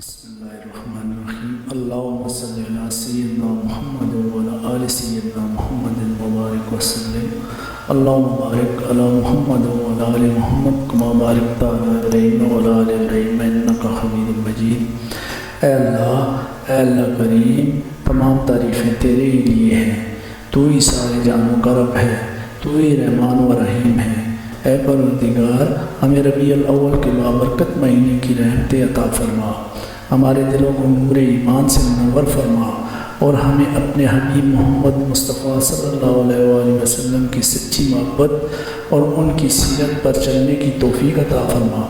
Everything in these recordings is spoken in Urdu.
بسم اللہ الرحمن الرحیم اللہم صلی علی سیدنا محمد وعلی آل سیدنا محمد مبارک وسلم اللہم بارک علی محمد وعلی آل محمد کما بارکت علی ابراہیم وعلی آل ابراہیم انک حمید مجید۔ اے اللہ کریم، تمام تعریفیں تیرے ہی لیے ہیں، تو ہی سارے جانوں کا رب ہے، تو ہی رحمان و رحیم ہے۔ اے پروردگار، ہمیں ربیع الاول کے بابرکت مہینے کی رحمتیں عطا فرما، ہمارے دلوں کو نور ایمان سے منور فرما، اور ہمیں اپنے حبیب محمد مصطفیٰ صلی اللہ علیہ وآلہ وسلم کی سچی محبت اور ان کی سیرت پر چلنے کی توفیق عطا فرما۔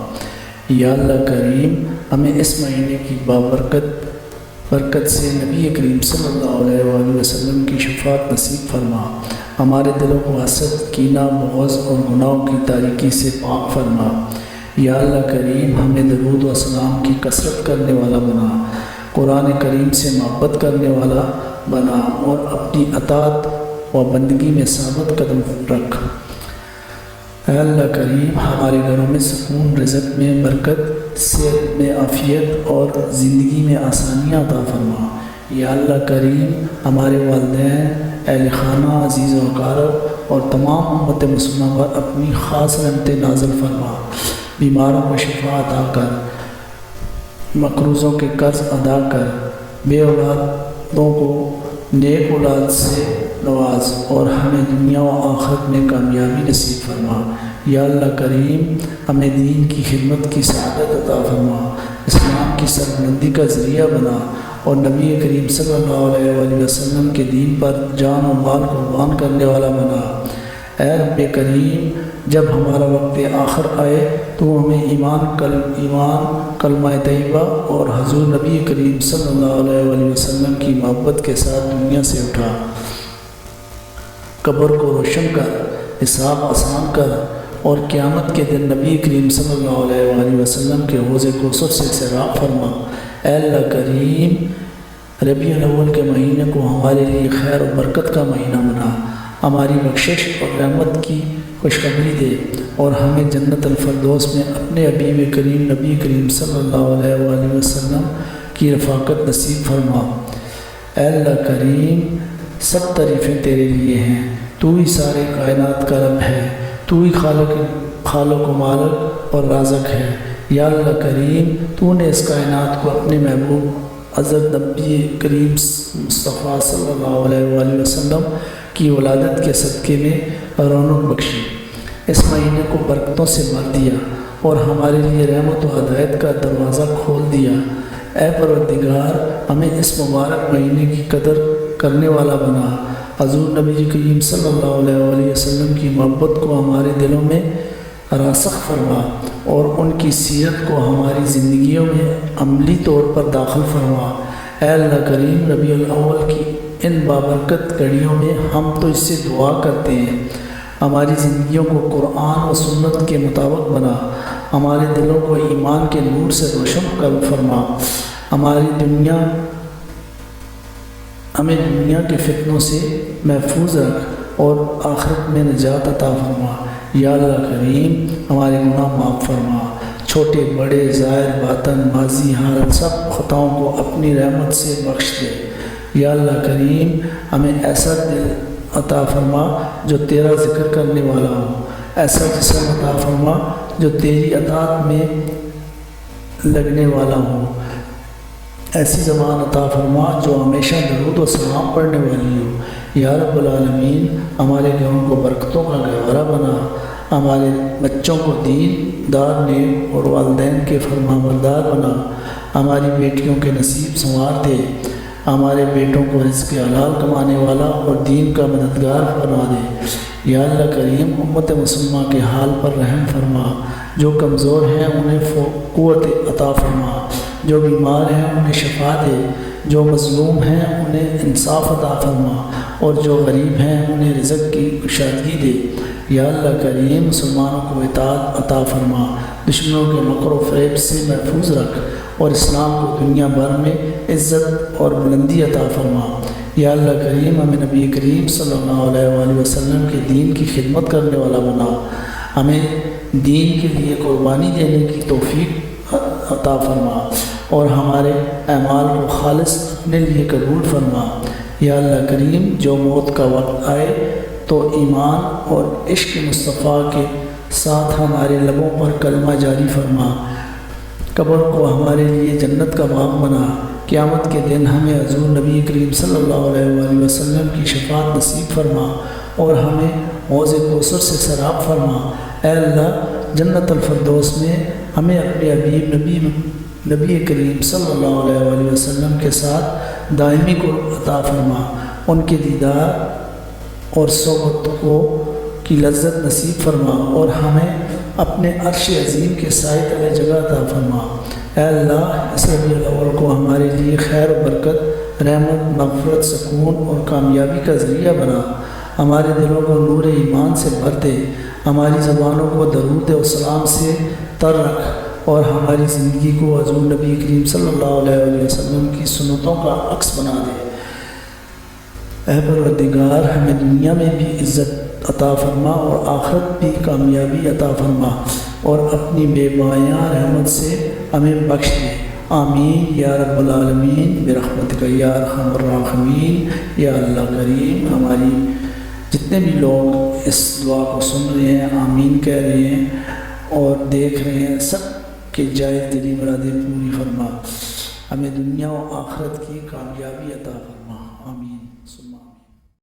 یا اللہ کریم، ہمیں اس مہینے کی برکت سے نبی کریم صلی اللہ علیہ وآلہ وسلم کی شفاعت نصیب فرما، ہمارے دلوں کو حسد، کینہ، بغض اور گناہوں کی تاریکی سے پاک فرما۔ یا اللہ کریم، ہمیں درود و سلام کی کثرت کرنے والا بنا، قرآن کریم سے محبت کرنے والا بنا، اور اپنی اطاعت و بندگی میں ثابت قدم رکھ۔ اے اللہ کریم، ہمارے گھروں میں سکون، رزق میں برکت، صحت میں عافیت اور زندگی میں آسانیاں عطا فرما۔ یا اللہ کریم، ہمارے والدین، اہل خانہ، عزیز و اقارب اور تمام امت مسلمہ پر اپنی خاص رحمتیں نازل فرما، بیماروں کو شفا عطا کر، مقروضوں کے قرض ادا کر، بے اولادوں کو نیک اولاد سے نواز، اور ہمیں دنیا و آخرت میں کامیابی نصیب فرما۔ یا اللہ کریم، ہمیں دین کی خدمت کی سعادت عطا فرما، اسلام کی سربلندی کا ذریعہ بنا، اور نبی کریم صلی اللہ علیہ وآلہ وسلم کے دین پر جان و مال قربان کرنے والا بنا۔ اے رب کریم، جب ہمارا وقت آخر آئے تو ہمیں ایمان، کلمہ طیبہ اور حضور نبی کریم صلی اللہ علیہ وآلہ وسلم کی محبت کے ساتھ دنیا سے اٹھا، قبر کو روشن کر، حساب آسان کر، اور قیامت کے دن نبی کریم صلی اللہ علیہ وآلہ وسلم کے حوض کوثر سے سیراب فرما۔ اے اللہ کریم، ربیع الاول کے مہینے کو ہمارے لیے خیر و برکت کا مہینہ بنا، ہماری بخشش اور رحمت کی خوشخبری دے، اور ہمیں جنت الفردوس میں اپنے حبیب کریم نبی کریم صلی اللہ علیہ وآلہ وسلم کی رفاقت نصیب فرما۔ اے اللہ کریم، سب تعریفیں تیرے لیے ہیں، تو ہی سارے کائنات کا رب ہے، تو ہی خالق و مالک اور رازق ہے۔ یا اللہ کریم، تو نے اس کائنات کو اپنے محبوب حضرت نبی کریم مصطفیٰ صلی اللہ علیہ وآلہ وسلم کی ولادت کے صدقے میں رونق بخشی، اس مہینے کو برکتوں سے بھر دیا، اور ہمارے لیے رحمت و ہدایت کا دروازہ کھول دیا۔ اے پروردگار، ہمیں اس مبارک مہینے کی قدر کرنے والا بنا، حضور نبی کریم صلی اللہ علیہ وآلہ وسلم کی محبت کو ہمارے دلوں میں راسخ فرما، اور ان کی سیرت کو ہماری زندگیوں میں عملی طور پر داخل فرما۔ اے اللہ کریم، ربیع الاول کی ان بابرکت گھڑیوں میں ہم تو اس سے دعا کرتے ہیں، ہماری زندگیوں کو قرآن و سنت کے مطابق بنا، ہمارے دلوں کو ایمان کے نور سے روشن کر فرما، ہمیں دنیا کے فتنوں سے محفوظ رکھ، اور آخرت میں نجات عطا فرما۔ یا اللہ کریم، ہمارے گناہ معاف فرما، چھوٹے بڑے، ظاہر باطن، ماضی حال، سب خطاؤں کو اپنی رحمت سے بخش دے۔ یا اللہ کریم، ہمیں ایسا دل عطا فرما جو تیرا ذکر کرنے والا ہو، ایسا جسم عطا فرما جو تیری اطاعت میں لگنے والا ہو، ایسی زبان عطا فرما جو ہمیشہ درود و سلام پڑھنے والی ہو۔ یا رب العالمین، ہمارے گھروں کو برکتوں کا گہوارہ بنا، ہمارے بچوں کو دین دار، نیک اور والدین کے فرما بردار بنا، ہماری بیٹیوں کے نصیب سنوار دے، ہمارے بیٹوں کو رزق حلال کمانے والا اور دین کا مددگار بنا دے۔ یا اللہ کریم، امت مسلمہ کے حال پر رحم فرما، جو کمزور ہیں انہیں قوت عطا فرما، جو بیمار ہیں انہیں شفا دے، جو مظلوم ہیں انہیں انصاف عطا فرما، اور جو غریب ہیں انہیں رزق کی کشادگی دے۔ یا اللہ کریم، مسلمانوں کو اطاعت عطا فرما، دشمنوں کے مکر و فریب سے محفوظ رکھ، اور اسلام کو دنیا بھر میں عزت اور بلندی عطا فرما۔ یا اللہ کریم، ہمیں نبی کریم صلی اللہ علیہ وآلہ وسلم کے دین کی خدمت کرنے والا بنا، ہمیں دین کے لیے قربانی دینے کی توفیق عطا فرما اور ہمارے اعمال کو خالص اپنے لیے قبول فرما۔ یا اللہ کریم، جو موت کا وقت آئے تو ایمان اور عشق مصطفیٰ کے ساتھ ہمارے لبوں پر کلمہ جاری فرما، قبر کو ہمارے لیے جنت کا باغ بنا، قیامت کے دن ہمیں حضور نبی کریم صلی اللہ علیہ وآلہ وسلم کی شفاعت نصیب فرما اور ہمیں حوض کوثر سے سراب فرما۔ اے اللہ، جنت الفردوس میں ہمیں اپنے حبیب نبی کریم صلی اللہ علیہ وآلہ وسلم کے ساتھ دائمی کو عطا فرما، ان کے دیدار اور صحبت کو کی لذت نصیب فرما اور ہمیں اپنے عرش عظیم کے سائے تلے جگہ عطا فرما۔ اے اللہ، اس ربیع الاول کو ہمارے لیے خیر و برکت، رحمت، مغفرت، سکون اور کامیابی کا ذریعہ بنا، ہمارے دلوں کو نور ایمان سے بھر دے، ہماری زبانوں کو درود و سلام سے تر رکھ اور ہماری زندگی کو حضور نبی کریم صلی اللہ علیہ وسلم کی سنتوں کا عکس بنا دے۔ اے پروردگار، ہمیں دنیا میں بھی عزت عطا فرما اور آخرت بھی کامیابی عطا فرما اور اپنی بے پایاں رحمت سے ہمیں بخش دے۔ آمین یا رب العالمین برحمتک یا ارحم الراحمین۔ یا اللہ کریم، ہماری جتنے بھی لوگ اس دعا کو سن رہے ہیں، آمین کہہ رہے ہیں اور دیکھ رہے ہیں، سب کے جائز دلی مرادیں پوری فرما، ہمیں دنیا و آخرت کی کامیابی عطا فرما۔